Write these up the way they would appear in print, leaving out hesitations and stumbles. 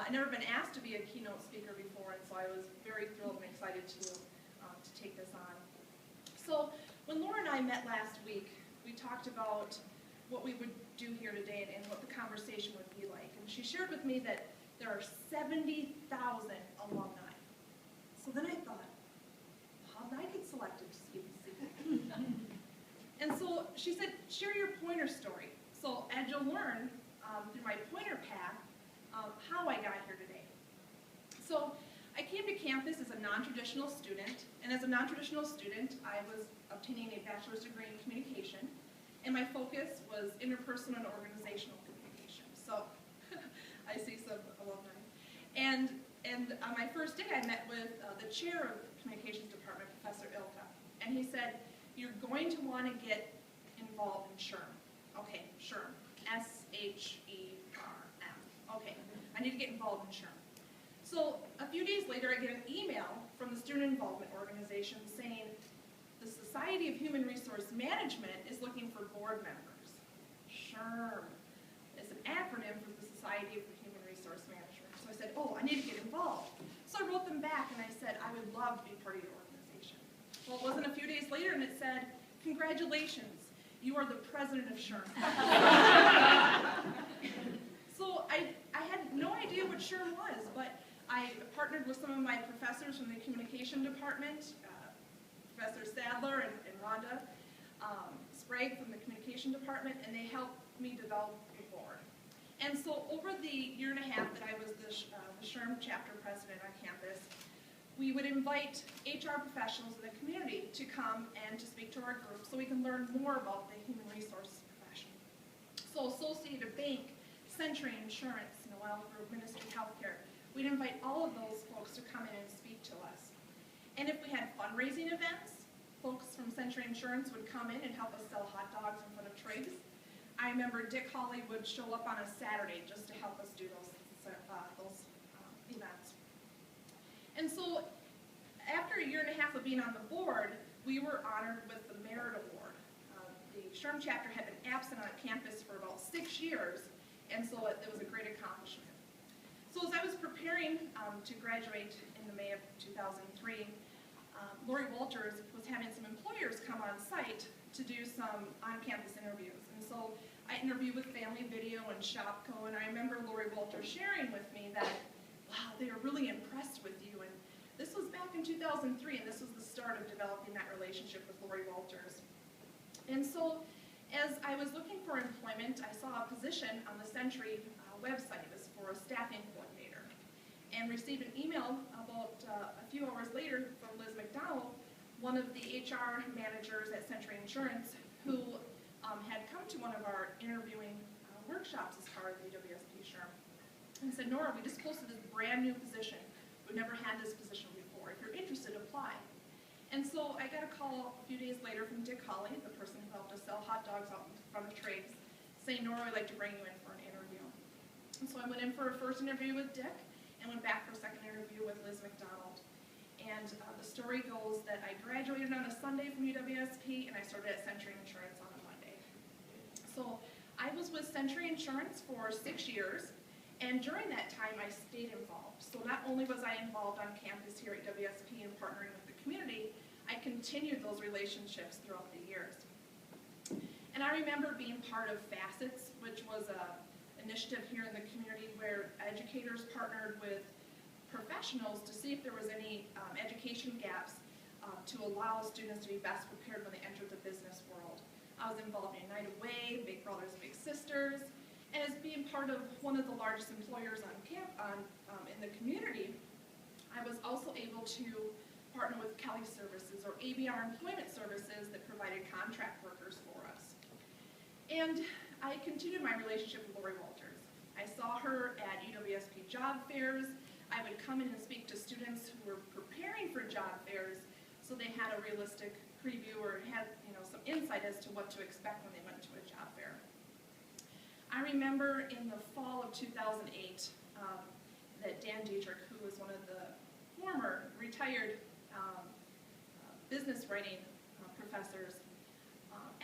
I'd never been asked to be a keynote speaker before, and so I was very thrilled and excited to take this on. So when Laura and I met last week, we talked about what we would do here today and what the conversation would be like. And she shared with me that there are 70,000 alumni. So then I thought, how did I get selected to speak? And so she said, share your pointer story. So as you'll learn through my pointer path, how I got here today. So I came to campus as a non-traditional student, and as a non-traditional student, I was obtaining a bachelor's degree in communication, and my focus was interpersonal and organizational communication. So I see some alumni. And on my first day, I met with the chair of the communications department, Professor Ilka, and he said, you're going to want to get involved in SHRM. Okay, SHRM, S-H-E-R-M. Okay, I need to get involved in SHRM. So a few days later, I get an email from the Student Involvement Organization saying the Society of Human Resource Management is looking for board members. SHRM is an acronym for the Society of Human Resource Management. So I said, oh, I need to get involved. So I wrote them back and I said, I would love to be part of your organization. Well, it wasn't a few days later and it said, congratulations, you are the president of SHRM. So I had no idea what SHRM was, but I partnered with some of my professors from the communication department, Professor Sadler and Rhonda Sprague from the communication department, and they helped me develop the board. And so over the year and a half that I was the SHRM chapter president on campus, we would invite HR professionals in the community to come and to speak to our group so we can learn more about the human resource profession. So Associated Bank, Century Insurance, Noel Group, Ministry Healthcare, we'd invite all of those folks to come in and speak to us. And if we had fundraising events, folks from Century Insurance would come in and help us sell hot dogs in front of Triggs. I remember Dick Hawley would show up on a Saturday just to help us do those events. And so after a year and a half of being on the board, we were honored with the Merit Award. The SHRM chapter had been absent on campus for about 6 years, and so it was a great accomplishment. So as I was preparing to graduate in the May of 2003, Lori Walters was having some employers come on site to do some on-campus interviews. And so I interviewed with Family Video and Shopco, and I remember Lori Walters sharing with me that, wow, they were really impressed with you. And this was back in 2003, and this was the start of developing that relationship with Lori Walters. And so as I was looking for employment, I saw a position on the Century website. It was for a staffing coordinator, and received an email about a few hours later from Liz McDonald, one of the HR managers at Century Insurance, who had come to one of our interviewing workshops as part of the UWSP SHRM, and said, Nora, we just posted this brand new position. We've never had this position before. If you're interested, apply. And so I got a call a few days later from Dick Hawley, the person who helped us sell hot dogs out in front of Triggs, saying, Nora, we'd like to bring you in for an interview. And so I went in for a first interview with Dick, and went back for a second interview with Liz McDonald. And the story goes that I graduated on a Sunday from UWSP, and I started at Century Insurance on a Monday. So I was with Century Insurance for 6 years, and during that time I stayed involved. So not only was I involved on campus here at UWSP and partnering with the community, I continued those relationships throughout the years. And I remember being part of Facets, which was a initiative here in the community where educators partnered with professionals to see if there was any education gaps to allow students to be best prepared when they entered the business world. I was involved in United Way, Big Brothers Big Sisters, and as being part of one of the largest employers on in the community, I was also able to partner with Kelly Services or ABR Employment Services that provided contract workers for us. And I continued my relationship with Lori Walters. I saw her at UWSP job fairs. I would come in and speak to students who were preparing for job fairs so they had a realistic preview or had some insight as to what to expect when they went to a job fair. I remember in the fall of 2008 that Dan Dietrich, who was one of the former retired business writing professors,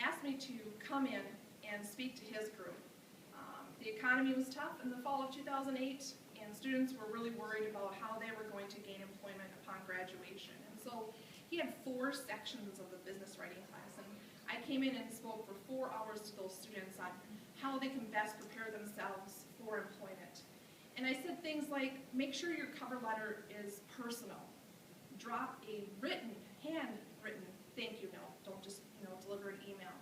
asked me to come in and speak to his group. The economy was tough in the fall of 2008, and students were really worried about how they were going to gain employment upon graduation. And so he had 4 sections of the business writing class, and I came in and spoke for 4 hours to those students on how they can best prepare themselves for employment. And I said things like, make sure your cover letter is personal. Drop a written, handwritten thank you note. Don't just, deliver an email.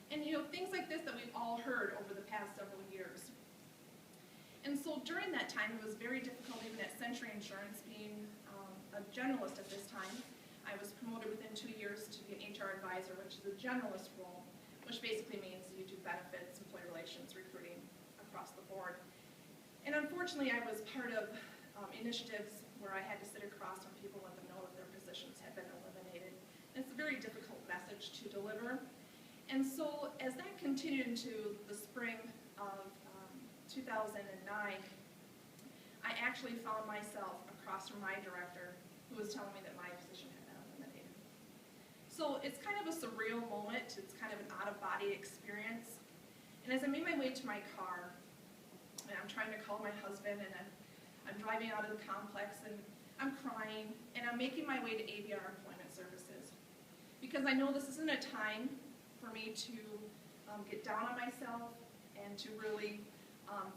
And, things like this that we've all heard over the past several years. And so during that time, it was very difficult, even at Century Insurance, being a generalist at this time. I was promoted within 2 years to be an HR advisor, which is a generalist role, which basically means you do benefits, employee relations, recruiting across the board. And unfortunately, I was part of initiatives where I had to sit across from people and let them know that their positions had been eliminated. And it's a very difficult message to deliver. And so as that continued into the spring of 2009, I actually found myself across from my director, who was telling me that my position had been eliminated. So it's kind of a surreal moment. It's kind of an out-of-body experience. And as I made my way to my car, and I'm trying to call my husband, and I'm driving out of the complex, and I'm crying, and I'm making my way to ABR Employment Services. Because I know this isn't a time for me to get down on myself and to really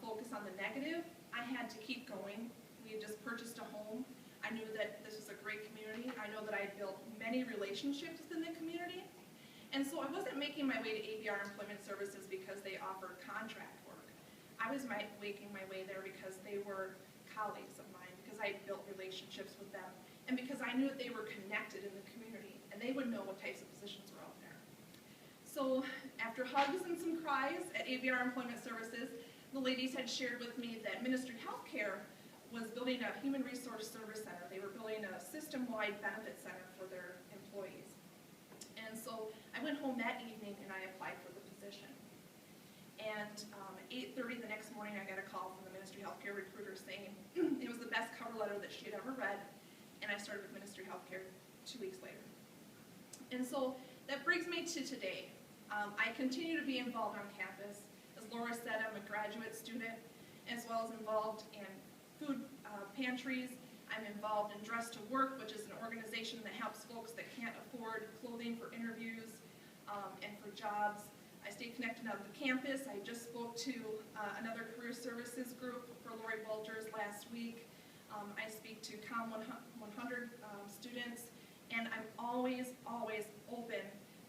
focus on the negative. I had to keep going. We had just purchased a home. I knew that this was a great community. I know that I had built many relationships within the community. And so I wasn't making my way to ABR Employment Services because they offered contract work. I was making my way there because they were colleagues of mine, because I had built relationships with them, and because I knew that they were connected in the community, and they would know what types of positions were out there. So after hugs and some cries at ABR Employment Services, the ladies had shared with me that Ministry Healthcare was building a human resource service center. They were building a system-wide benefit center for their employees. And so I went home that evening and I applied for the position. And at 8:30 the next morning, I got a call from the Ministry Healthcare recruiter saying it was the best cover letter that she had ever read, and I started with Ministry Healthcare 2 weeks later. And so that brings me to today. I continue to be involved on campus. As Laura said, I'm a graduate student, as well as involved in food pantries. I'm involved in Dress to Work, which is an organization that helps folks that can't afford clothing for interviews and for jobs. I stay connected on the campus. I just spoke to another career services group for Lori Walters last week. I speak to COM 100 students, and I'm always open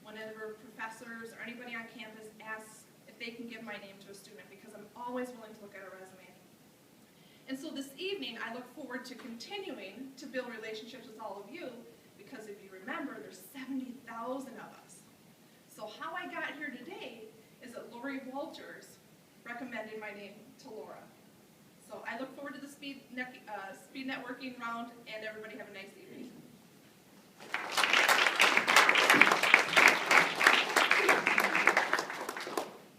whenever professors or anybody on campus asks if they can give my name to a student, because I'm always willing to look at a resume. And so this evening, I look forward to continuing to build relationships with all of you, because if you remember, there's 70,000 of us. So how I got here today is that Lori Walters recommended my name to Laura. So I look forward to the speed networking round, and everybody have a nice evening.